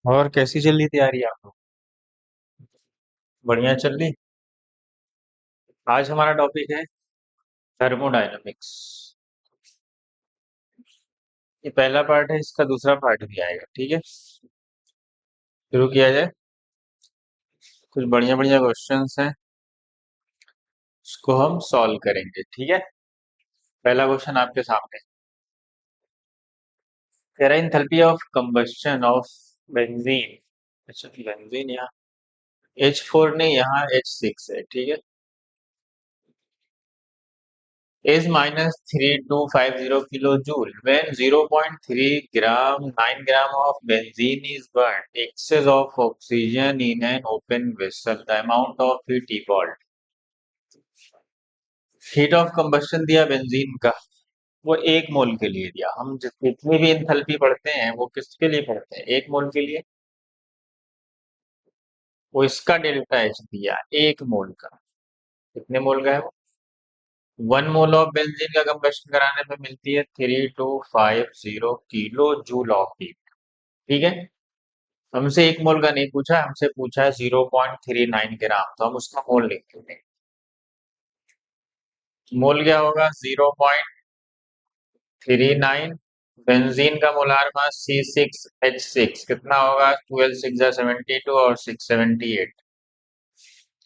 और कैसी चल रही तैयारी आप लोग? बढ़िया चल रही। आज हमारा टॉपिक है थर्मोडायनामिक्स। ये पहला पार्ट है, इसका दूसरा पार्ट भी आएगा, ठीक है। शुरू किया जाए। कुछ बढ़िया बढ़िया क्वेश्चंस हैं, उसको हम सॉल्व करेंगे, ठीक है। पहला क्वेश्चन आपके सामने कह रहा है enthalpy of combustion of benzene. अच्छा, बेंजीन यहाँ H4 नहीं, यहाँ H6 है, ठीक है। is -3250 when 0.3 gram 9 gram of benzene is burned. Excess of oxygen in an open vessel. The amount of heat evolved. Heat of combustion दिया benzene का, वो एक मोल के लिए दिया। हम जितनी भी इंथैल्पी पढ़ते हैं वो किसके लिए पढ़ते हैं? एक मोल के लिए। वो इसका डेल्टा एच दिया एक मोल का। कितने मोल का है वो? 1 मोल ऑफ बेंजीन का कंबस्शन कराने पे मिलती है 3250 किलो जूल ऑफ हीट, ठीक है। हमसे एक मोल का नहीं पूछा, हमसे पूछा है 0.39 ग्राम, तो हम उसका मोल लिख देंगे। मोल क्या होगा? 0.39। बेंजीन का मोलार मास C6H6 कितना होगा? 12 6 72 और 678,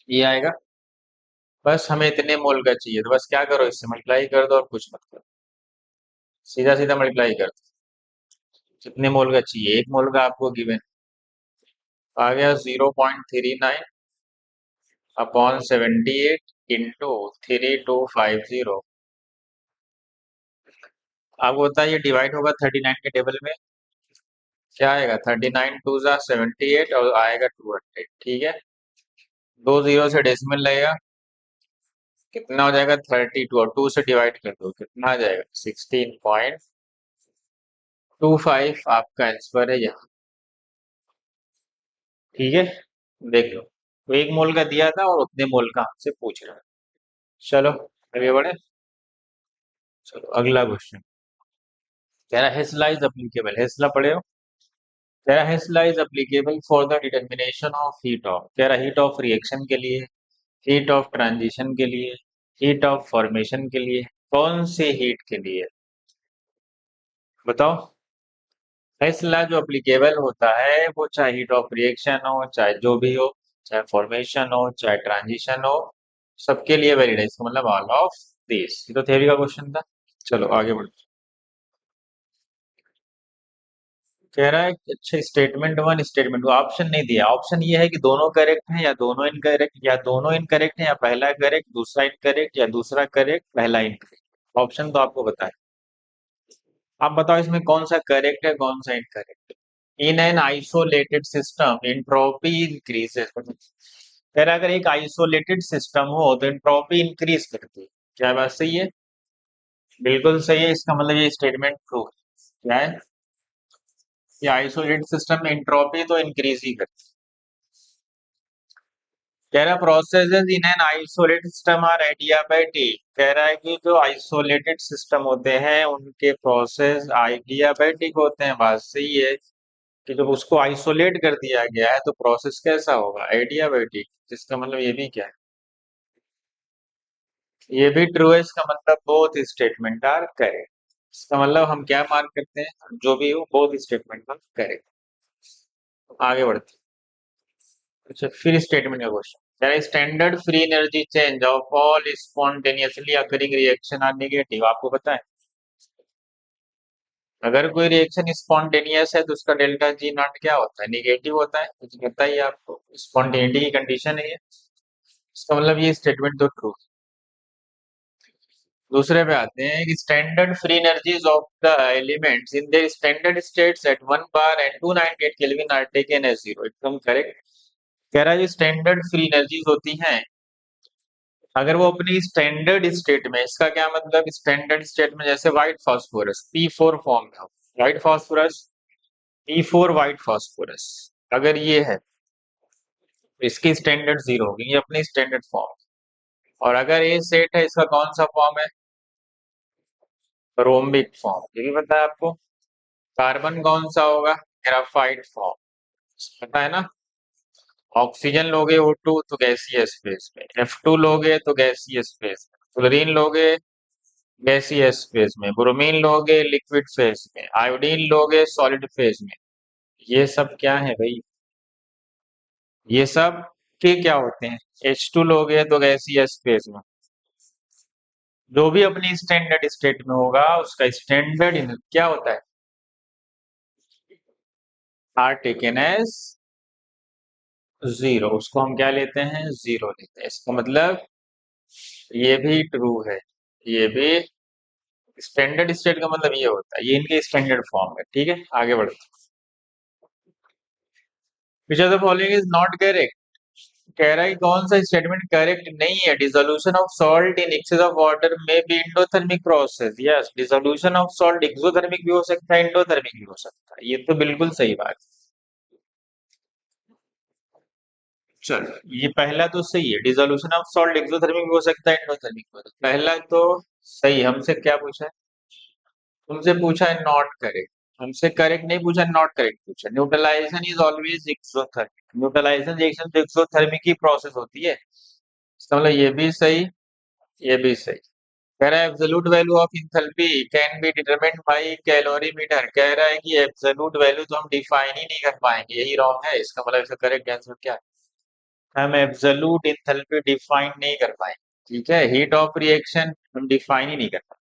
ये आएगा। बस हमें इतने मोल का चाहिए, तो बस क्या करो, इससे मल्टीप्लाई कर दो और कुछ मत करो, सीधा सीधा मल्टीप्लाई कर दो। कितने मोल का चाहिए? एक मोल का आपको गिवन आ गया 0.39 अपॉन 78 इंटू 3250। आपको बताइए डिवाइड होगा 39 के टेबल में, क्या आएगा? 39 2 ज़ा 78 और आएगा 200, ठीक है। दो जीरो से डेसिमल लगेगा, कितना हो जाएगा? 32 और 2 से डिवाइड कर दो, कितना आ जाएगा? 16.25। आपका आंसर है यहाँ, ठीक है। देख लो, तो एक मोल का दिया था और उतने मोल का हमसे पूछ रहा है। चलो आगे बढ़े। चलो अगला क्वेश्चन कह रहा है हेसला इज अप्लीकेबल। हेसला पढ़े हो? कह रहा है Hess law is applicable for the determination of heat of. कह रहा है हीट ऑफ रिएक्शन के लिए, हीट ऑफ ट्रांजिशन के लिए, हीट ऑफ फॉर्मेशन के लिए, कौन से हीट के लिए? बताओ। फैसला जो अप्लीकेबल होता है वो चाहे हीट ऑफ रिएक्शन हो, चाहे जो भी हो, चाहे फॉर्मेशन हो, चाहे ट्रांजिशन हो, सबके लिए वैलिड है। इसका मतलब ऑल ऑफ दिस। ये तो थ्योरी का क्वेश्चन था। चलो आगे बढ़ो। कह रहा है कि अच्छा statement one statement two, option नहीं दिया। ऑप्शन ये है कि दोनों करेक्ट है या दोनों इनकरेक्ट, या दोनों इनकरेक्ट है या पहला करेक्ट दूसरा इनकरेक्ट, या दूसरा करेक्ट पहला इनकरेक्ट। ऑप्शन तो आपको बताए। आप बताओ इसमें कौन सा करेक्ट है कौन सा incorrect. In an isolated system entropy increases. फिर अगर एक आइसोलेटेड सिस्टम हो तो एंट्रोपी इंक्रीज करती है। क्या बात सही है? बिल्कुल सही है। इसका मतलब ये स्टेटमेंट ट्रू है। क्या है? ये आइसोलेटेड सिस्टम में एंट्रोपी तो इंक्रीज ही करती है। कह रहा processes in an isolated system are adiabatic. कह रहा है कि जो आइसोलेटेड सिस्टम होते हैं उनके प्रोसेस आइडियाबैटिक होते हैं। बात सही है कि जब उसको आइसोलेट कर दिया गया है तो प्रोसेस कैसा होगा? एडियाबैटिक। जिसका मतलब ये भी क्या है? ये भी ट्रू है। इसका मतलब बोथ स्टेटमेंट आर करेक्ट। इसका मतलब हम क्या मार्क करते हैं? जो भी हो बोथ स्टेटमेंट आर करेक्ट। आगे बढ़ते हैं। अच्छा फिर स्टेटमेंट का question, standard free energy change of all spontaneously occurring reaction are negative. आपको पता है अगर कोई रिएक्शन स्पॉन्टेनियस है तो उसका डेल्टा जी नॉट क्या होता है? निगेटिव होता है। कुछ पता ही है आपको, स्पॉन्टेनिटी की कंडीशन है ये। इसका मतलब ये स्टेटमेंट तो ट्रू। दूसरे पे आते हैं कि standard free energies of the elements in their standard states at 1 bar and 298 kelvin are taken as zero. एकदम करेक्ट। कह रहा है जो स्टैंडर्ड फ्री एनर्जीज होती हैं अगर वो अपनी स्टैंडर्ड स्टेट में, इसका क्या मतलब? स्टैंडर्ड स्टेट में जैसे व्हाइट फास्फोरस P4 फॉर्म में हो, white phosphorus P4 white phosphorus अगर ये है तो इसकी स्टैंडर्ड जीरो होगी, ये अपनी स्टैंडर्ड फॉर्म। और अगर ये सेट है इसका कौन सा फॉर्म है? Rhombic form. ये भी पता है आपको। कार्बन कौन सा होगा? Graphite form. पता है ना। ऑक्सीजन लोगे O2 तो गैसीय स्पेस में, F2 लोगे तो गैसीय स्पेस में, क्लोरीन लोगे गैसीय फेज में, ब्रोमीन लोगे लिक्विड फेज में, आयोडीन लोगे सॉलिड फेज में। ये सब क्या है भाई? ये सब के क्या होते हैं? H2 लोगे तो गैसीय फेज में। जो भी अपनी स्टैंडर्ड स्टेट में होगा उसका स्टैंडर्ड क्या होता है? आर टेकन एज जीरो, उसको हम क्या लेते हैं? जीरो लेते हैं। इसका मतलब ये भी ट्रू है, ये भी स्टैंडर्ड स्टेट का मतलब ये होता है, ये इनके स्टैंडर्ड फॉर्म है। ठीक है, आगे बढ़ते हैं। Which of the following is not correct? कह रहा है कि कौन सा स्टेटमेंट करेक्ट नहीं है? Dissolution of salt in excess of water में be endothermic process. Yes, dissolution of salt exothermic भी हो सकता है, इंडोथर्मिक भी हो सकता है। ये तो बिल्कुल सही बात है। चल, ये पहला तो सही है, डिसोल्यूशन ऑफ सॉल्ट एक्सोथर्मिक भी हो सकता है, इंडोथर्मिक भी हो सकता है। पहला तो सही। हमसे क्या पूछा है? तुमसे पूछा है नॉट करेक्ट। हमसे करेक्ट नहीं पूछा, नॉट करेक्ट पूछा। Neutralisation is always exothermic. Neutralisation reaction तो एक्सोथर्मिक की प्रोसेस होती है। इसका मतलब ये भी सही, ये भी सही। कह रहा है absolute value of enthalpy can be determined by calorimeter. कह रहा है कि एब्सोल्यूट वैल्यू तो हम डिफाइन ही नहीं कर पाएंगे, यही रॉन्ग है। इसका मतलब इसका करेक्ट आंसर क्या है? हम एब्सोल्यूट इंथैल्पी डिफाइन नहीं कर पाएंगे। ठीक है, हीट ऑफ रिएक्शन हम डिफाइन ही नहीं कर पाएंगे।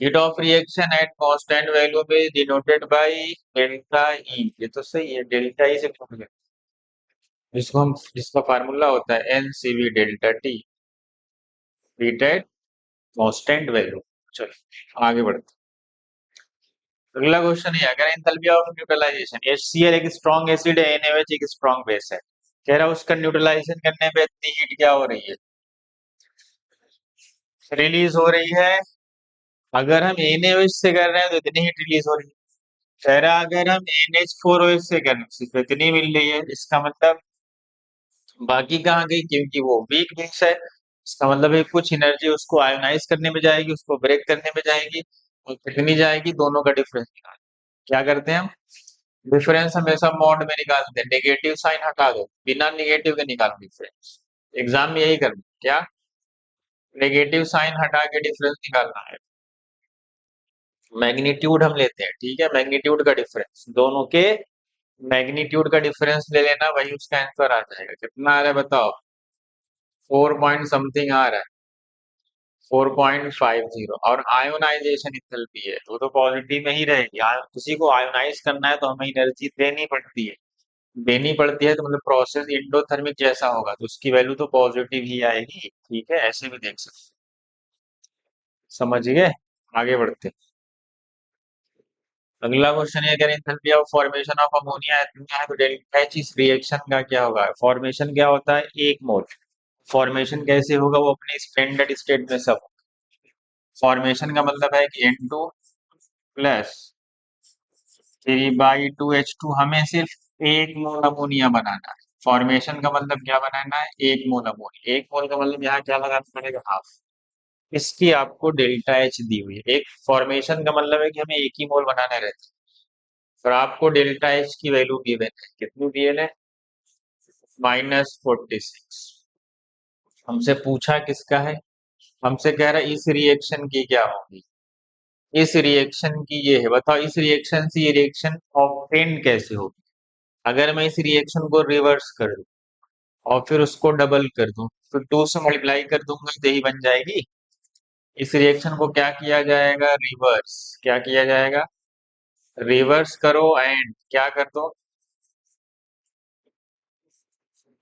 Heat of reaction at constant value में डिनोटेड बाय डेल्टा ई। ये तो सही है, डेल्टा ई से कौन है? जिसको हम, जिसका फार्मूला होता है NCV delta T, heat at constant value. चलो आगे बढ़ते हैं। अगला क्वेश्चन है, अगर एंथैल्पी ऑफ न्यूट्रलाइजेशन, HCl एक स्ट्रॉन्ग एसिड है, NaOH एक स्ट्रॉन्ग बेस है। कह रहा है उसका न्यूट्रलाइजेशन करने पे इतनी हीट क्या हो रही है? रिलीज हो रही है। अगर हम NaOH से कर रहे हैं तो इतनी हीट रिलीज हो रही है। कह रहा है अगर हम NH4OH से कर रहे हैं तो इतनी मिल रही है। इसका मतलब बाकी कहाँ गई? क्योंकि वो वीक बेस है। इसका मतलब है कुछ एनर्जी उसको आयोनाइज करने में जाएगी, उसको ब्रेक करने में जाएगी, और कितनी जाएगी? दोनों का डिफरेंस निकाल। क्या करते हैं हम? डिफरेंस हमेशा मॉड में निकालते हैं। नेगेटिव साइन हटा दो, बिना नेगेटिव के निकालो डिफरेंस। एग्जाम में यही करना है। क्या? नेगेटिव साइन हटा के डिफरेंस निकालना है। मैग्नीट्यूड हम लेते हैं, ठीक है, मैग्नीट्यूड का डिफरेंस, दोनों के मैग्नीट्यूड का डिफरेंस ले लेना, वही उसका आंसर आ जाएगा। कितना आ रहा है बताओ? 4 पॉइंट समथिंग आ रहा है, 4.50। और आयोनाइजेशन इथैल्पी है तो पॉजिटिव में ही रहेगी। किसी को आयोनाइज करना है तो हमें एनर्जी देनी पड़ती है। देनी पड़ती है तो मतलब प्रोसेस इंडोथर्मिक जैसा होगा तो उसकी वैल्यू तो पॉजिटिव ही आएगी। ठीक है, ऐसे भी देख सकते हैं। समझ गए? आगे बढ़ते हैं। अगला क्वेश्चन है, अगर enthalpy of formation of ammonia इतना है तो डेल्टा एच इस रिएक्शन का क्या होगा? फॉर्मेशन क्या होता है? 1 मोल। फॉर्मेशन कैसे होगा? वो अपने स्टैंडर्ड स्टेट में सब। फॉर्मेशन का मतलब है कि N2 प्लस 3/2H2, हमें सिर्फ 1 मोल अमोनिया बनाना है। फॉर्मेशन का मतलब क्या बनाना है? 1 मोल अमोनिया। 1 मोल का मतलब यहाँ क्या लगाना पड़ेगा? हाफ। इसकी आपको डेल्टा एच दी हुई है। एक फॉर्मेशन का मतलब है कि हमें एक ही मोल बनाने रहते हैं, और आपको डेल्टा एच की वैल्यू गिवन है। कितनी दी है? -46। हमसे पूछा किसका है? हमसे कह रहा है इस रिएक्शन की क्या होगी। इस रिएक्शन की ये है, बताओ इस रिएक्शन से ये रिएक्शन ऑब्टेन कैसे होगी? अगर मैं इस रिएक्शन को रिवर्स कर दूं और फिर उसको डबल कर दूं, फिर 2 से मल्टीप्लाई कर दूंगा तो यही बन जाएगी। इस रिएक्शन को क्या किया जाएगा? रिवर्स। क्या किया जाएगा? रिवर्स करो एंड क्या कर दो?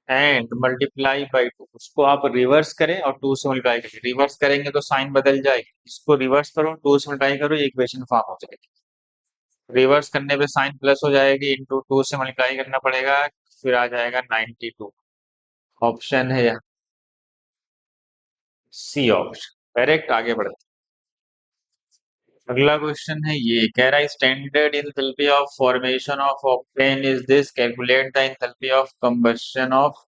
And multiply by 2। उसको आप रिवर्स करें और 2 से मल्टीप्लाई करें। रिवर्स करेंगे तो साइन बदल जाएगी। इसको रिवर्स करो, 2 से मल्टीप्लाई करो, ये इक्वेशन फॉर्म हो जाएगी। रिवर्स करने पे साइन प्लस हो जाएगी, इंटू 2 से मल्टीप्लाई करना पड़ेगा, फिर आ जाएगा 92। ऑप्शन है यहाँ सी ऑप्शन करेक्ट। आगे बढ़ते हैं। अगला क्वेश्चन है, ये कह रहा है standard enthalpy of formation of octane is this, calculate the enthalpy of combustion of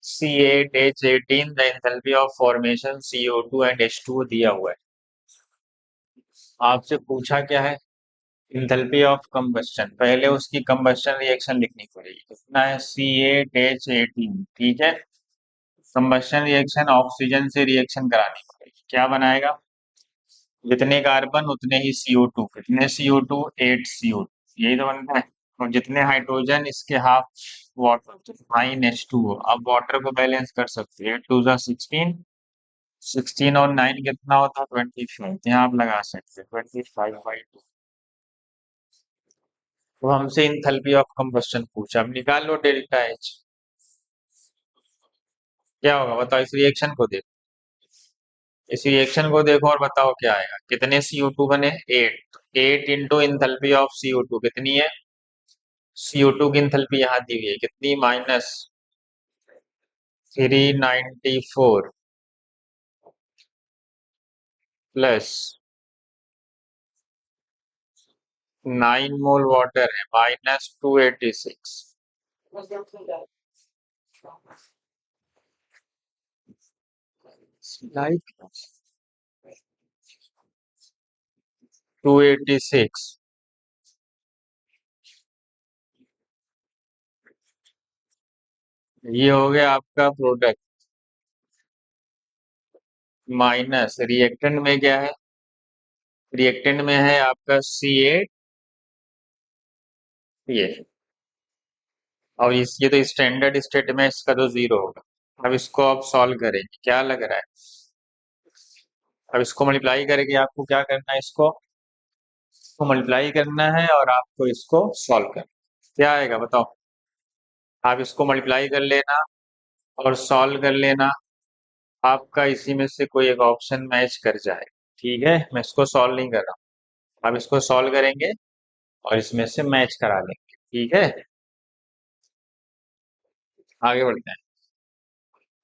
C8H18, the enthalpy of formation CO2 and H2 दिया हुआ है। आपसे पूछा क्या है? इंथैल्पी ऑफ कंबस्शन, पहले उसकी कंबस्शन रिएक्शन लिखनी पड़ेगी। कितना है? C8H18, ठीक है। कंबस्शन रिएक्शन ऑक्सीजन से रिएक्शन करानी पड़ेगी। क्या बनाएगा? जितने कार्बन उतने ही CO2। कितने CO2? 8 CO2, यही तो बनता है। और जितने हाइड्रोजन इसके हाफ वाटर, 9H2O। अब वाटर को बैलेंस कर सकते हैं। 8 2 16, 16 और 9 कितना होता है? 25। यहाँ आप लगा सकते हैं 25/2। तो हमसे इंथैल्पी ऑफ कंबस्शन पूछा, अब निकाल लो डेल्टा H। क्या होगा बताओ? इस रिएक्शन को देखो और बताओ क्या आएगा। कितने CO2 बने? 8। 8 इंटू इंथैल्पी ऑफ CO2 कितनी है? CO2 की इंथैल्पी यहाँ दी हुई है कितनी? -394 प्लस 9 मोल वाटर है, -286। लाइक 286, ये हो गया आपका प्रोडक्ट। माइनस रिएक्टेंट में क्या है? रिएक्टेंट में है आपका C8, ये। और ये तो स्टैंडर्ड स्टेट में इसका तो 0 होगा। अब इसको आप सॉल्व करेंगे, क्या लग रहा है? अब इसको मल्टीप्लाई करके आपको क्या करना है? इसको मल्टीप्लाई करना है और आपको इसको सॉल्व करना है। क्या आएगा बताओ? आप इसको मल्टीप्लाई कर लेना और सॉल्व कर लेना। आपका इसी में से कोई एक ऑप्शन मैच कर जाए, ठीक है। मैं इसको सॉल्व नहीं कर रहा हूँ। आप इसको सॉल्व करेंगे और इसमें से मैच करा लेंगे, ठीक है। आगे बढ़ते हैं।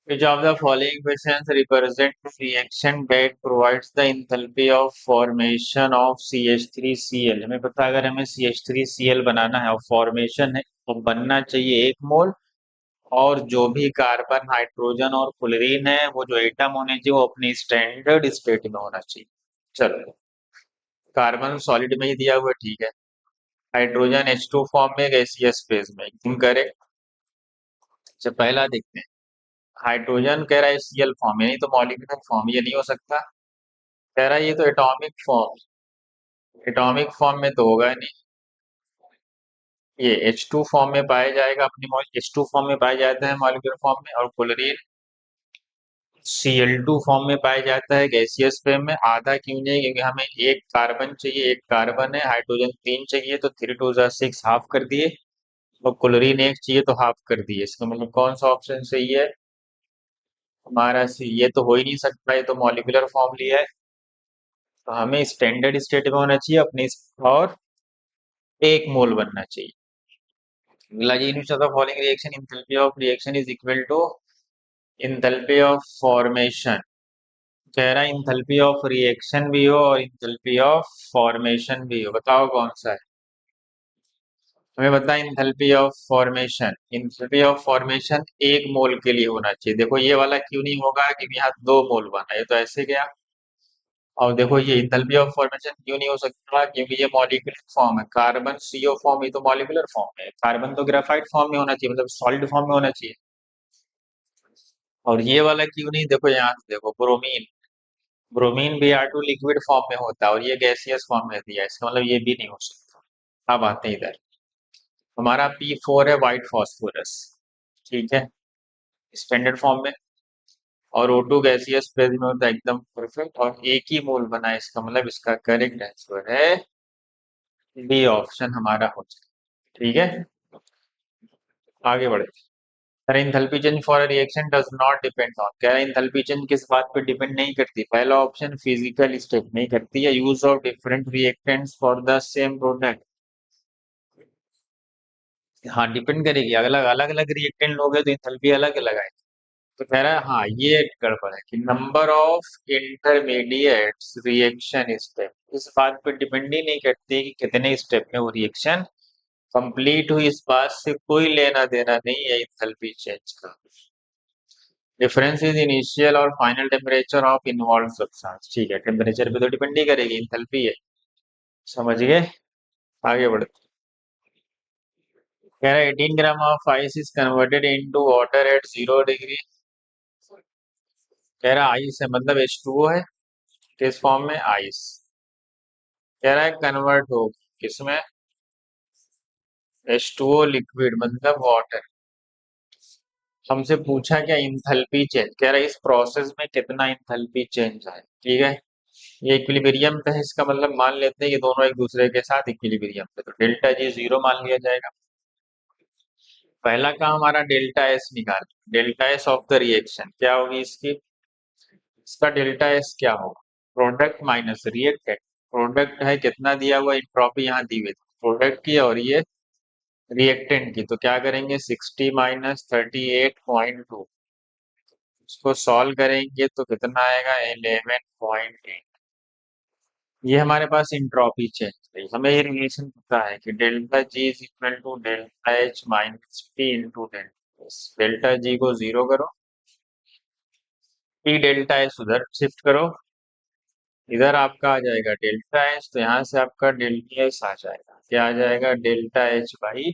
Which of the following equations represent the reaction that provides the enthalpy of formation of CH3Cl? हमें पता है अगर हमें CH3Cl बनाना है और फॉर्मेशन है तो बनना चाहिए 1 मोल। और जो भी कार्बन, हाइड्रोजन और क्लोरीन है वो जो एटम होने चाहिए वो अपनी स्टैंडर्ड स्टेट में होना चाहिए। चलो, कार्बन सॉलिड में ही दिया हुआ है, ठीक है। हाइड्रोजन H2 फॉर्म में, गैसियस फेज में, एकदम करेक्ट। अच्छा, पहला देखते हैं। हाइड्रोजन कह रहा है Cl फॉर्म में, नहीं तो मॉलिक्यूलर फॉर्म, ये नहीं हो सकता। कह रहा है ये तो एटॉमिक फॉर्म। एटॉमिक फॉर्म में तो होगा नहीं। ये H2 फॉर्म में पाया जाएगा, अपनी H2 फॉर्म में पाया जाता है मॉलिक्यूलर फॉर्म में। और क्लोरीन Cl2 फॉर्म में पाया जाता है गैसियस फेज में। आधा क्यों नहीं? क्योंकि हमें एक कार्बन चाहिए, एक कार्बन है, हाइड्रोजन 3 चाहिए, तो 3 2 6 हाफ कर दिए। और क्लोरीन 1 चाहिए तो हाफ कर दिए। इसका मतलब कौन सा ऑप्शन सही है? हमारा सी। ये तो हो ही नहीं सकता, ये तो मॉलिक्यूलर फॉर्म लिया है। तो हमें स्टैंडर्ड स्टेट में होना चाहिए अपनी, और 1 मोल बनना चाहिए। अगला, जी in following reaction enthalpy of reaction is equal to enthalpy of formation. कह रहा है इंथैल्पी ऑफ रिएक्शन भी हो और इंथैल्पी ऑफ फॉर्मेशन भी हो, बताओ कौन सा है? हमें बताया enthalpy of formation. Enthalpy of formation 1 मोल के लिए होना चाहिए। देखो ये वाला क्यों नहीं होगा? क्योंकि यहाँ 2 मोल बना, ये तो ऐसे गया। और देखो ये इंथैल्पी ऑफ फॉर्मेशन क्यों नहीं हो सकता? क्योंकि ये मॉलिक्यूलर फॉर्म है। कार्बन CO फॉर्म, ये तो मॉलिक्यूलर फॉर्म है। कार्बन तो ग्रेफाइट फॉर्म में होना चाहिए, मतलब सॉलिड फॉर्म में होना चाहिए। और ये वाला क्यों नहीं? देखो यहाँ से देखो, bromine. Bromine Br2 liquid form में होता है और ये गैसियस फॉर्म में दिया है, इसका मतलब ये भी नहीं हो सकता। अब आते हैं इधर। हमारा P4 है, व्हाइट फॉस्फोरस, ठीक है, स्टैंडर्ड फॉर्म में। और O2 गैसियस फेज में होता है, एकदम परफेक्ट। और 1 ही मोल बना है, इसका मतलब इसका करेक्ट आंसर है बी ऑप्शन हमारा हो जाए, ठीक है। आगे बढ़े। अरे enthalpy change for a reaction does not depend on, कह रहे हैं इंथैल्पी चेंज किस बात पे डिपेंड नहीं करती? पहला ऑप्शन फिजिकल स्टेट नहीं करती है। Use of different reactants for the same product, हाँ डिपेंड करेगी। अलग अलग अलग रिएक्टेंट लोगे तो इंथैल्पी अलग अलग आएगी। तो कह रहा है हाँ ये गड़बड़ है कि number of intermediates reaction step इस बात पे डिपेंड ही नहीं करती कि कितने स्टेप में वो रिएक्शन कंप्लीट हुई। इस बात से कोई लेना देना नहीं है इंथैल्पी चेंज का। डिफरेंस इज इनिशियल और final temperature of involve substance, ठीक है। टेम्परेचर पे तो डिपेंड नहीं करेगी, इंथैल्पी है। समझ गए? आगे बढ़ते। कह रहा है 18 gram of ice is converted into water at 0 degree. कह रहा है आइस है मतलब H2O है, किस फॉर्म में? आइस। कह रहा है कन्वर्ट हो किसमें? H2O लिक्विड मतलब वाटर। हमसे पूछा क्या? Enthalpy change. कह रहा है इस प्रोसेस में कितना इंथैल्पी चेंज है। ठीक है, ये इक्विलिब्रियम पे है, इसका मतलब मान लेते हैं ये दोनों एक दूसरे के साथ इक्विलिब्रियम पे, तो डेल्टा जी जीरो मान लिया जाएगा। पहला काम हमारा डेल्टा एस निकाल। Delta S of the reaction क्या होगी इसकी? इसका डेल्टा एस क्या होगा? Product minus reactant. प्रोडक्ट है कितना दिया हुआ, इंट्रोपी यहाँ दी हुई थी प्रोडक्ट की, और ये रिएक्टेंट की, तो क्या करेंगे 60 माइनस 38.2, इसको सॉल्व करेंगे तो कितना आएगा 11.8। ये हमारे पास इंट्रोपी चेंज है। हमें ये रिलेशन पता है कि delta G is equal to delta H minus T into delta S. Delta G को जीरो करो, टी डेल्टा एस उधर शिफ्ट करो, इधर आपका आ जाएगा डेल्टा एच, तो यहाँ से आपका डेल्टा एस आ जाएगा। क्या आ जाएगा? डेल्टा एच बाई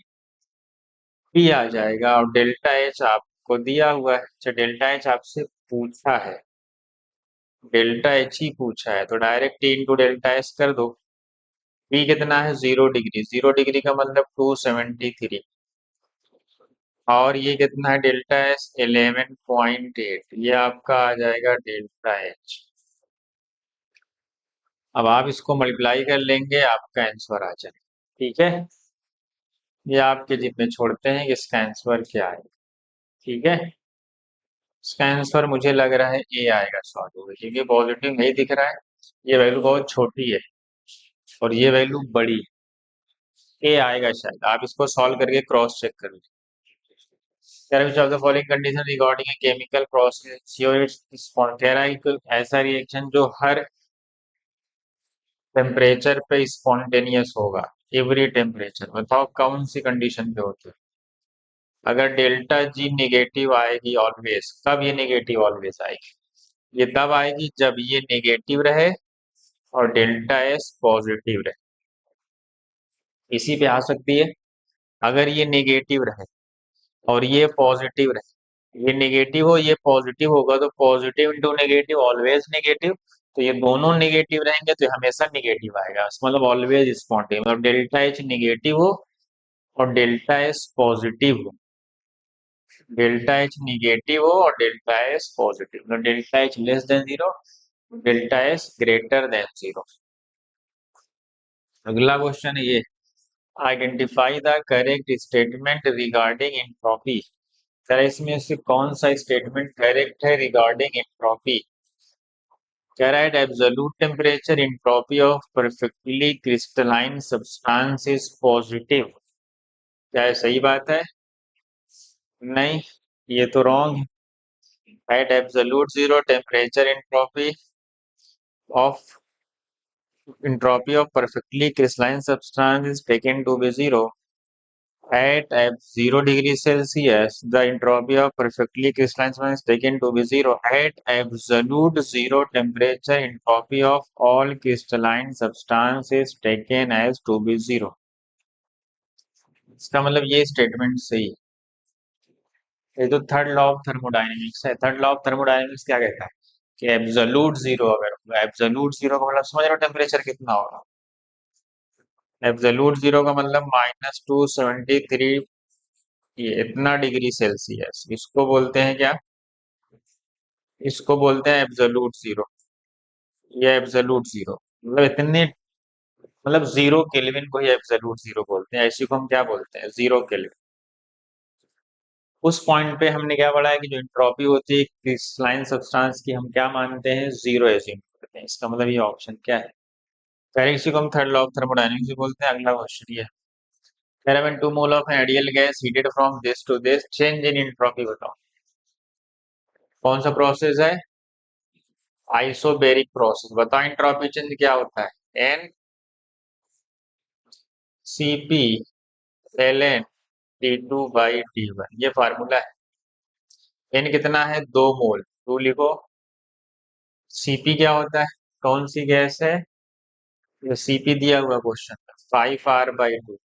टी आ जाएगा। और डेल्टा एच आपको दिया हुआ है, अच्छा डेल्टा एच आपसे पूछा है, डेल्टा एच ही पूछा है, तो direct T into delta S कर दो। टी कितना है? 0 डिग्री। 0 डिग्री का मतलब 273, और ये कितना है डेल्टा एस? 11.8। ये आपका आ जाएगा डेल्टा एच। अब आप इसको मल्टीप्लाई कर लेंगे, आपका आंसर आ जाएगा। ठीक है, ये आपके जिद में छोड़ते हैं कि इसका आंसर क्या है। ठीक है, इसका आंसर मुझे लग रहा है ए आएगा सॉल्व होगा, क्योंकि पॉजिटिव नहीं दिख रहा है, ये वैल्यू बहुत छोटी है और ये वैल्यू बड़ी है। ए आएगा शायद, आप इसको सॉल्व करके क्रॉस चेक कर लीजिए। which of the following condition regarding a chemical process your कह रहा है कि ऐसा रिएक्शन जो हर टेम्परेचर पे स्पॉन्टेनियस होगा, एवरी टेम्परेचर। बताओ कौन सी कंडीशन पे होती है? अगर डेल्टा जी नेगेटिव आएगी ऑलवेज, कब ये नेगेटिव ऑलवेज आएगी? ये तब आएगी जब ये नेगेटिव रहे और डेल्टा एस पॉजिटिव रहे, इसी पे आ सकती है। अगर ये नेगेटिव रहे और ये पॉजिटिव रहे, ये नेगेटिव हो ये पॉजिटिव होगा, तो positive into negative always negative, तो ये दोनों नेगेटिव रहेंगे तो ये हमेशा नेगेटिव आएगा, मतलब ऑलवेज स्पॉन्टेनियस। मतलब डेल्टा एच नेगेटिव हो और डेल्टा एस पॉजिटिव हो, डेल्टा एच निगेटिव हो और डेल्टा एस पॉजिटिव, मतलब delta H less than zero, delta S greater than zero. अगला क्वेश्चन है ये, identify the correct statement regarding entropy. Sir इसमें से कौन सा स्टेटमेंट करेक्ट है रिगार्डिंग एंट्रोपी? कह रहा है absolute temperature entropy of perfectly crystalline substance is positive. क्या ये सही बात है? नहीं, ये तो रॉन्ग है। At absolute zero temperature entropy of perfectly crystalline substance is taken to be zero. At 0 degree Celsius, the entropy of perfectly crystalline substance is taken to be zero. At absolute zero temperature, entropy of all crystalline substance is taken as to be zero. इसका मतलब ये statement सही है। ये तो third law of thermodynamics है। Third law of thermodynamics क्या कहता है कि एब्सोल्यूट जीरो अगर होगा, एब्सोल्यूट जीरो का मतलब समझ रहे हो टेम्परेचर कितना होगा? एब्सोल्यूट जीरो का मतलब -273, ये इतना डिग्री सेल्सियस, इसको बोलते हैं क्या? इसको बोलते हैं एब्सोल्यूट जीरो। ये एब्सोल्यूट जीरो मतलब इतने, मतलब जीरो केल्विन को ही एब्सोल्यूट जीरो बोलते हैं, ऐसी को हम क्या बोलते हैं? Zero kelvin. उस पॉइंट पे हमने क्या पढ़ा है कि जो एंट्रोपी होती है क्रिस्टलाइन सब्सटेंस की, हम क्या मानते हैं? जीरो एज्यूम करते हैं। इसका मतलब ये ऑप्शन क्या है? करेक्ट, इसी को हम थर्ड लॉ ऑफ थर्मोडायनेमिक्स भी बोलते हैं। अगला क्वेश्चन ये है, when 2 mole of an ideal gas heated from this to this, change in entropy बताओ। कौन सा प्रोसेस है? Isobaric process. बताओ एंट्रोपी चेंज क्या होता है? N C P L N T2/T1, ये फार्मूला है। एन कितना है? 2 मोल, 2 लिखो। सीपी क्या होता है? कौन सी गैस है? ये सीपी दिया हुआ क्वेश्चन। 5R/2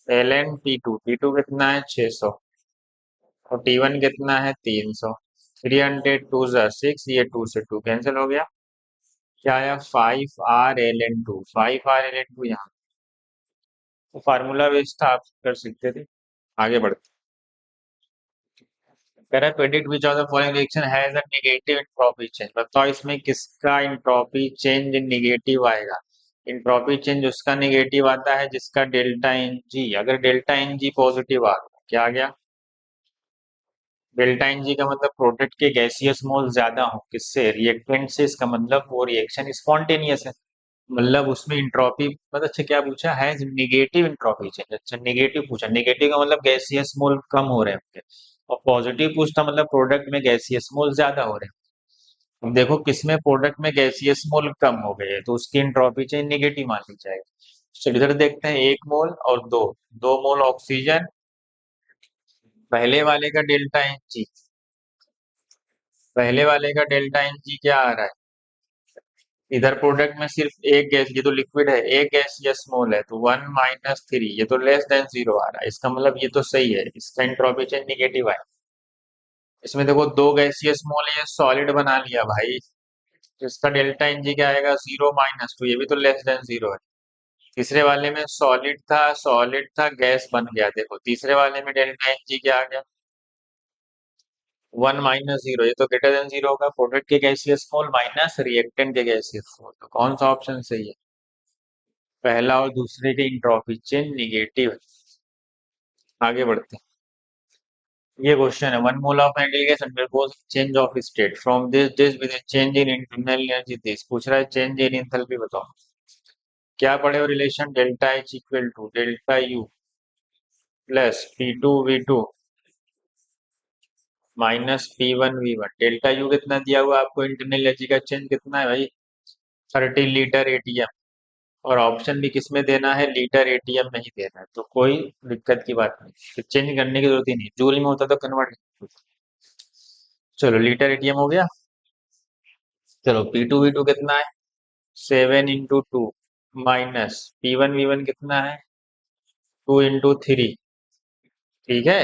ln T2 कितना है 600 और T1 कितना है 300। 300 2 6, ये 2 से 2 कैंसिल हो गया। क्या आया 5R ln 2, 5R ln 2 यहाँ तो फार्मूला वेस्ट था, आप कर सकते थे। आगे बढ़ते, कह रहा है predict which of the following reaction has a negative entropy change. बताओ इसमें किसका एंट्रोपी चेंज नेगेटिव आएगा। एंट्रोपी चेंज उसका नेगेटिव आता है जिसका डेल्टा एन जी, अगर डेल्टा एन जी पॉजिटिव आ गया, क्या आ गया डेल्टा एन जी का मतलब प्रोडक्ट के गैसियस मोल ज्यादा हो किससे, रिएक्टेंट से। इसका मतलब वो रिएक्शन स्पॉन्टेनियस है, मतलब उसमें इंट्रोपी मतलब अच्छा क्या पूछा है निगेटिव इंट्रोपी चेंज। अच्छा नेगेटिव पूछा, नेगेटिव का मतलब गैसियस मोल कम हो रहे होंगे और पॉजिटिव पूछता मतलब प्रोडक्ट में गैसियस मोल ज्यादा हो रहे हैं। अब देखो किसमें प्रोडक्ट में गैसियस मोल कम हो गए हैं तो उसकी इंट्रोपी चेंज नेगेटिव मान ली जाएगी। चलिए इधर देखते हैं, 1 मोल और 2 मोल ऑक्सीजन, पहले वाले का डेल्टा एन जी, पहले वाले का डेल्टा एन जी क्या आ रहा है, इधर प्रोडक्ट में सिर्फ एक गैस, ये तो लिक्विड है, एक गैसियस मोल है तो 1 - 3, ये तो लेस देन 0 आ रहा है, इसका मतलब ये तो सही है, इसका एंट्रोपी चेंज निगेटिव आए। इसमें देखो 2 गैसियस मोल है, ये सॉलिड बना लिया भाई, तो इसका डेल्टा एन जी क्या आएगा 0 - 2, ये भी तो लेस देन 0 है। तीसरे वाले में सॉलिड था गैस बन गया, देखो तीसरे वाले में डेल्टा एन जी क्या आ गया 1 - 0, ये तो ग्रेटर देन 0 होगा, प्रोडक्ट के गैसियस मोल माइनस रिएक्टेंट के गैसियस मोल, तो कौन सा ऑप्शन सही है, पहला और दूसरे के इंट्रोपी चेंज निगेटिव है। आगे बढ़ते हैं, ये क्वेश्चन है 1 mole of ideal gas undergoes change of state from this with change in internal energy this, पूछ रहा है चेंज इन एंथैल्पी बताओ। क्या पढ़े हो, relation delta H equal to delta U plus P2V2 minus P1V1। Delta U कितना दिया हुआ आपको, इंटरनल एनर्जी का चेंज कितना है भाई 30 लीटर एटीएम, और ऑप्शन भी किसमें देना है, लीटर एटीएम में ही देना है, तो कोई दिक्कत की बात नहीं, तो चेंज करने की जरूरत ही नहीं, जूल में होता तो कन्वर्ट। चलो लीटर एटीएम हो गया। चलो P2V2 कितना है 7 × 2 माइनस P1V1 कितना है 2 × 3, ठीक है।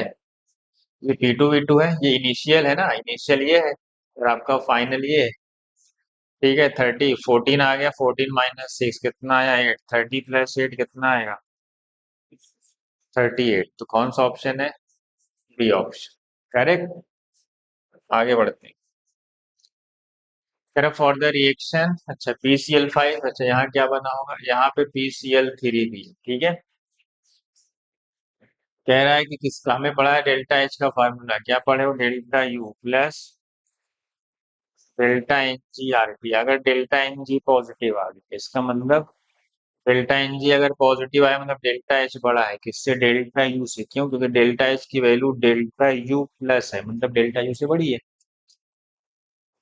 ये P2V2 है, ये इनिशियल है ना, इनिशियल ये है और आपका फाइनल ये है, ठीक है। 14 आ गया, 14 - 6 कितना आया 8, 30 + 8 कितना आएगा 38, तो कौन सा ऑप्शन है, बी ऑप्शन करेक्ट। आगे बढ़ते हैं, फॉर द रिएक्शन, अच्छा PCl5, अच्छा यहाँ क्या बना होगा, यहाँ पे PCl3 भी है, ठीक है। कह रहा है कि किसका हमें पढ़ा है डेल्टा एच का फार्मूला, क्या पढ़े हो delta U plus delta N G R P, अगर डेल्टा एन जी पॉजिटिव आ गया इसका मतलब डेल्टा एन जी अगर पॉजिटिव आया मतलब डेल्टा एच बड़ा है किससे, डेल्टा यू से, क्यों, क्योंकि डेल्टा एच की वैल्यू डेल्टा यू प्लस है मतलब डेल्टा यू से बड़ी है।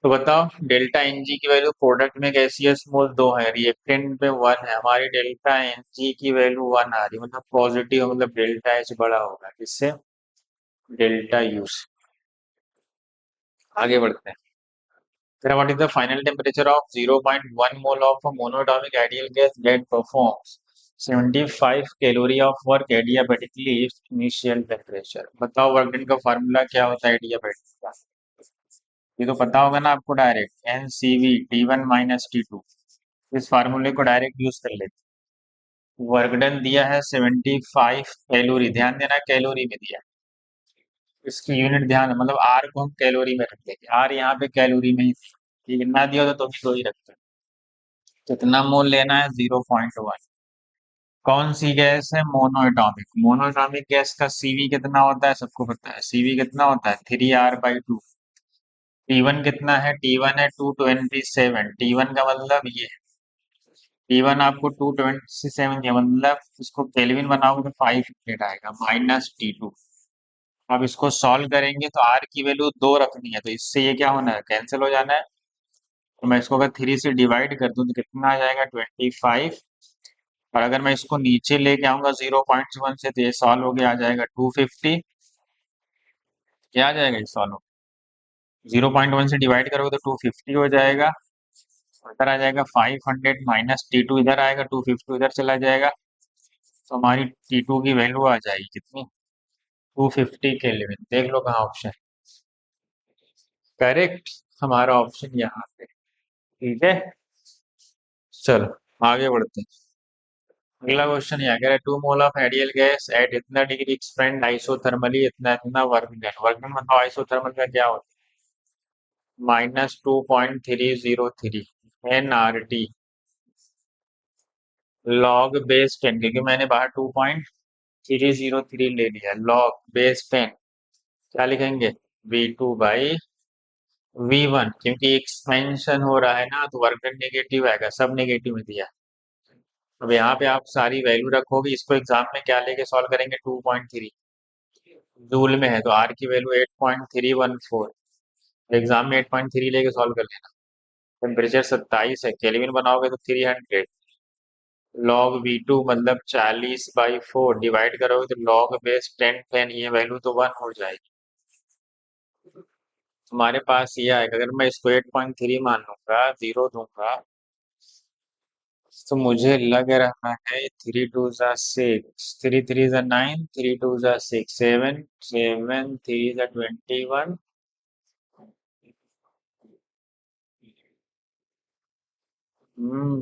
तो बताओ डेल्टा एन जी की वैल्यू प्रोडक्ट में गैसियस मोल 2 है, रिएक्टेंट में 1 है, हमारी डेल्टा एन जी की वैल्यू 1 आ रही है मतलब पॉजिटिव, मतलब डेल्टा एच बड़ा होगा किससे, डेल्टा यू से। आगे बढ़ते हैं, फिर what is the final temperature of 0.1 mole of a monoatomic ideal gas that performs 75 calorie of work adiabatically initial temperature. बताओ वर्क डन का फार्मूला क्या होता है एडियाबेटिक का, ये तो पता होगा ना आपको, डायरेक्ट NCV T1 - T2, इस फार्मूले को डायरेक्ट यूज कर लेते। वर्क डन दिया है 75 कैलोरी, ध्यान देना कैलोरी में दिया है, इसकी यूनिट ध्यान मतलब आर को हम कैलोरी में रख देंगे, आर यहाँ पे कैलोरी में ही दिया। ठीक है, ना दिया तो भी दो ही रखते हैं। कितना मोल लेना है 0.1, कौन सी गैस है मोनोएटॉमिक, मोनोएटॉमिक गैस का सीवी कितना होता है सबको पता है, सीवी कितना होता है 3R/2। T1 कितना है, T1 है 227, T1 का मतलब ये, T1 आपको 227 दिया मतलब इसको केल्विन बनाओगे तो 500 आएगा माइनस T2। अब इसको सॉल्व करेंगे तो R की वैल्यू 2 रखनी है, तो इससे ये क्या होना है कैंसिल हो जाना है, तो मैं इसको अगर 3 से डिवाइड कर दूं तो कितना आ जाएगा 25, और अगर मैं इसको नीचे लेके आऊंगा 0.1 से तो ये सॉल्व हो गया आ जाएगा 250, क्या आ जाएगा ये सॉल्व, 0.1 से डिवाइड करोगे तो 250 हो जाएगा, इधर आ जाएगा 500 माइनस T2 इधर आएगा, 250 इधर चला जाएगा, तो हमारी T2 की वैल्यू आ जाएगी कितनी, 250 केल्विन। देख लो कहाँ ऑप्शन करेक्ट, हमारा ऑप्शन यहाँ पे। ठीक है, चलो आगे बढ़ते हैं। अगला क्वेश्चन ये कह रहा है 2 mole of ideal gas at इतना डिग्री एक्सपेंड आइसोथर्मली इतना इतना वर्क डन। वर्क डन मतलब आइसोथर्मल का क्या होता है, -2.303 NRT लॉग बेस 10, क्योंकि मैंने बाहर 2.303 ले लिया, लॉग बेस 10 क्या लिखेंगे, V2/V1, क्योंकि एक्सपेंशन हो रहा है ना तो वर्क डन नेगेटिव आएगा, सब नेगेटिव में दिया। अब यहाँ पे आप सारी वैल्यू रखोगे, इसको एग्जाम में क्या लेके सॉल्व करेंगे, 2.3 जूल में है तो आर की वैल्यू 8.314, एग्जाम में 8.3 लेके सॉल्व कर लेना। टेम्परेचर 27 है, केल्विन बनाओगे तो 300, लॉग V2 मतलब 40/4 डिवाइड करोगे तो लॉग बेस 10 ये वैल्यू तो 1 हो जाएगी। तुम्हारे पास ये आएगा, अगर मैं इसको 8.3 मान लूंगा, जीरो दूंगा, तो मुझे लग रहा है 3 2 6, 3 3 9, 3 2 6, 7 7 3 21।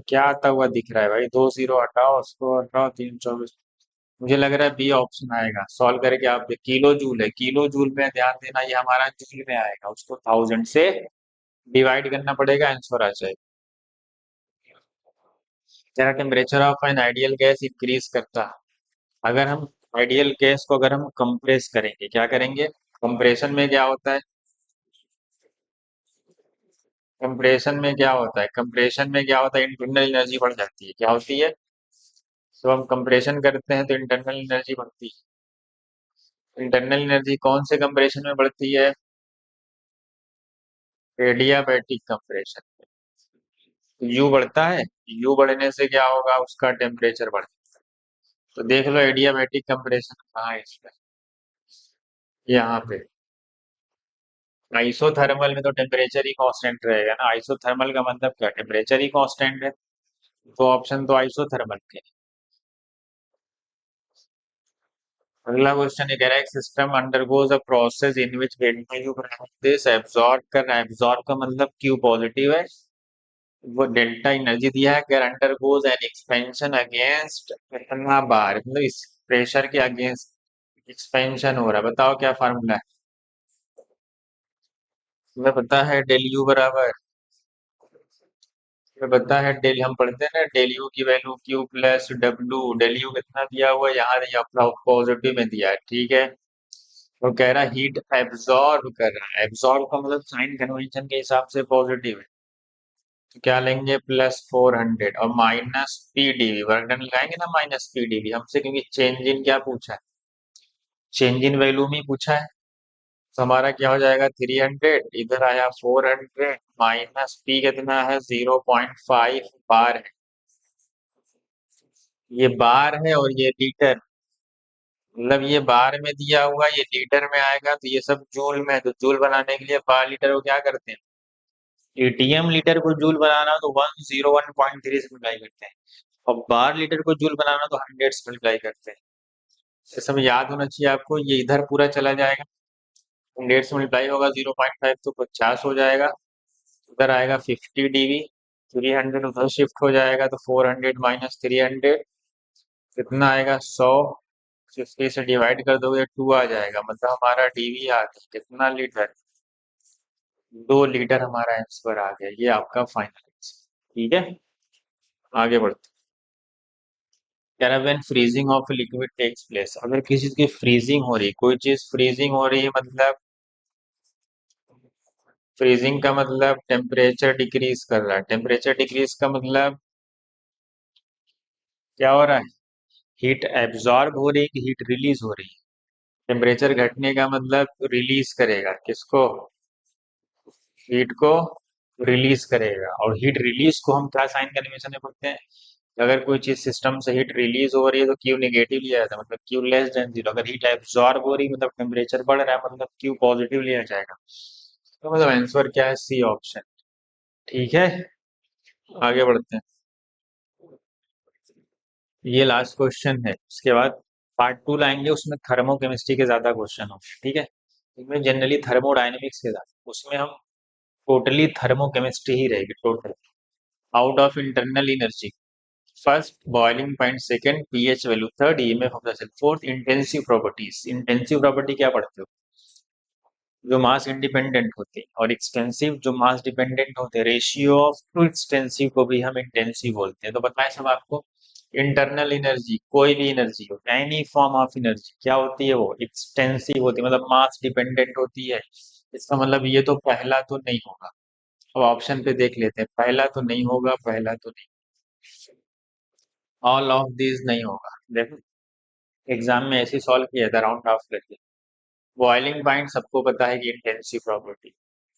क्या आता हुआ दिख रहा है भाई, 2 0 हटाओ, उसको हटाओ, 3 24। मुझे लग रहा है बी ऑप्शन आएगा, सॉल्व करके आप किलो जूल है, किलो जूल में ध्यान देना, ये हमारा जूल में आएगा, उसको 1000 से डिवाइड करना पड़ेगा, आंसर आ जाएगा। जरा temperature of an ideal gas increase करता है, अगर हम आइडियल गैस को अगर हम कंप्रेस करेंगे, क्या करेंगे, कंप्रेशन में क्या होता है, कंप्रेशन में क्या होता है, कंप्रेशन में क्या होता है, इंटरनल एनर्जी बढ़ जाती है, क्या होती है, तो हम कंप्रेशन करते हैं तो इंटरनल एनर्जी बढ़ती है। इंटरनल एनर्जी कौन से कंप्रेशन में बढ़ती है, एडियाबैटिक कंप्रेशन। यू बढ़ता है, यू बढ़ने से क्या होगा, उसका टेम्परेचर बढ़, तो देख लो एडियाबैटिक कंप्रेशन कहाँ है इसमें, यहाँ पे। आइसोथर्मल में तो टेम्परेचर ही कांस्टेंट रहेगा ना, आइसोथर्मल का मतलब क्या, टेम्परेचर ही कांस्टेंट है, तो ऑप्शन तो आइसोथर्मल के। अगला क्वेश्चन ये कह रहा है system undergoes a process in which this absorb कर रहा है, एब्जॉर्ब का मतलब क्यू पॉजिटिव है, वो डेल्टा एनर्जी दिया है, अगर अंडरगोज एन एक्सपेंशन अगेंस्ट कितना बार, मतलब इस प्रेशर के अगेंस्ट एक्सपेंशन हो रहा है, बताओ क्या फार्मूला है, तुम्हें पता है डेल यू बराबर, तुम्हें पता है डेल, हम पढ़ते हैं ना डेल यू की value Q plus W, del U कितना दिया हुआ है, यहाँ दिया पॉजिटिव में दिया है, ठीक है। वो कह रहा है हीट एब्जॉर्ब कर रहा है, एब्जॉर्ब का मतलब साइन कन्वेंशन के हिसाब से पॉजिटिव है, तो क्या लेंगे, +400 और माइनस PdV, वर्क डन लगाएंगे ना, -PdV हमसे, क्योंकि चेंज इन क्या पूछा है, चेंज इन वैल्यू में ही पूछा है, तो हमारा क्या हो जाएगा, 300 इधर आया 400, माइनस पी कितना है, 0.5 बार है, ये बार है और ये लीटर, मतलब ये बार में दिया हुआ, ये लीटर में आएगा, तो ये सब जूल में है, तो जूल बनाने के लिए बार लीटर को क्या करते हैं, एटीएम लीटर को जूल बनाना हो तो 101.3 से मल्टीप्लाई करते हैं, और बार लीटर को जूल बनाना तो 100 से मल्टीप्लाई करते हैं। ये सब याद होना चाहिए आपको, ये इधर पूरा चला जाएगा, 100 से मल्टीप्लाई होगा 0.5 तो 50 हो जाएगा, उधर आएगा 50 dV, 300 उधर शिफ्ट हो जाएगा तो 400 माइनस 300 कितना आएगा, 100, 50 से डिवाइड कर दोगे 2 आ जाएगा, मतलब हमारा डीवी आ गया कितना लीटर, 2 लीटर हमारा आंसर आ गया, ये आपका फाइनल आंसर। ठीक है, आगे बढ़ते हैं। कह रहा है when freezing of liquid takes place, अगर किसी चीज की फ्रीजिंग हो रही है, कोई चीज फ्रीजिंग हो रही है मतलब, फ्रीजिंग का मतलब टेम्परेचर डिक्रीज कर रहा है, टेम्परेचर डिक्रीज का मतलब क्या हो रहा है, हीट एब्जॉर्ब हो रही है कि हीट रिलीज हो रही है, टेम्परेचर घटने का मतलब रिलीज करेगा किसको, हीट को रिलीज करेगा, और हीट रिलीज को हम क्या साइन कन्वेंशन में पढ़ते हैं, अगर कोई चीज सिस्टम से हीट रिलीज हो रही है तो क्यू नेगेटिव लिया जाता है, मतलब क्यू <<0 अगर हीट एब्जॉर्ब हो रही है मतलब टेम्परेचर बढ़ रहा है, मतलब क्यू पॉजिटिव लिया जाएगा, तो मतलब आंसर क्या है, सी ऑप्शन। ठीक है, आगे बढ़ते हैं। ये लास्ट क्वेश्चन है, उसके बाद पार्ट टू लाएंगे, उसमें थर्मोकेमिस्ट्री के ज्यादा क्वेश्चन होंगे, ठीक है। इसमें जनरली थर्मोडायनेमिक्स के ज्यादा, उसमें हम टोटली थर्मोकेमिस्ट्री ही रहेगी total. Out of internal energy, first boiling point, second pH value, third EMF of the cell, fourth intensive properties. Intensive property क्या पढ़ते हो? जो मास इंडिपेंडेंट होते हैं, और एक्सटेंसिव जो मास डिपेंडेंट होते हैं। रेशियो ऑफ टू एक्सटेंसिव को भी हम इंटेंसिव बोलते हैं। तो बताएं सब आपको। इंटरनल एनर्जी, कोई भी एनर्जी हो, एनी फॉर्म ऑफ एनर्जी क्या होती है? वो एक्सटेंसिव होती है, मतलब मास डिपेंडेंट होती है। इसका मतलब ये तो पहला तो नहीं होगा। अब ऑप्शन पे देख लेते हैं, पहला तो नहीं होगा, पहला तो नहीं, ऑल ऑफ दिस नहीं होगा। देखो एग्जाम में ऐसे सॉल्व किया था राउंड ऑफ करके। बॉइलिंग पॉइंट सबको पता है कि इंटेंसिव प्रॉपर्टी,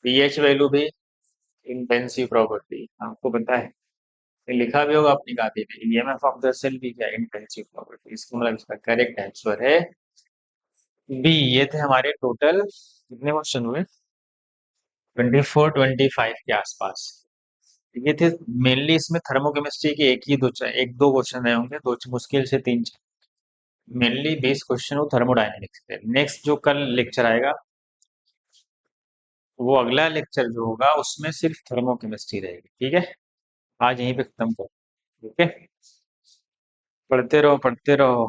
पीएच वैल्यू भी इंटेंसिव प्रॉपर्टी आपको पता है, ये लिखा भी होगा अपनी कॉपी पे। ईएमएफ ऑफ द सेल भी क्या इंटेंसिव प्रॉपर्टी। इसका मतलब इसका करेक्ट आंसर है बी। ये थे हमारे टोटल कितने क्वेश्चन हुए? 24 25 के आसपास। ये थे मेनली। इसमें थर्मोकेमिस्ट्री के एक ही दो, एक दो क्वेश्चन रहे होंगे, दो मुश्किल से तीन चार। मेनली 20 क्वेश्चन हो थर्मोडायनेमिक्स पे। नेक्स्ट जो कल लेक्चर आएगा, वो अगला लेक्चर जो होगा उसमें सिर्फ थर्मोकेमिस्ट्री रहेगी, ठीक है। आज यहीं पे खत्म करो, ठीक है। पढ़ते रहो पढ़ते रहो।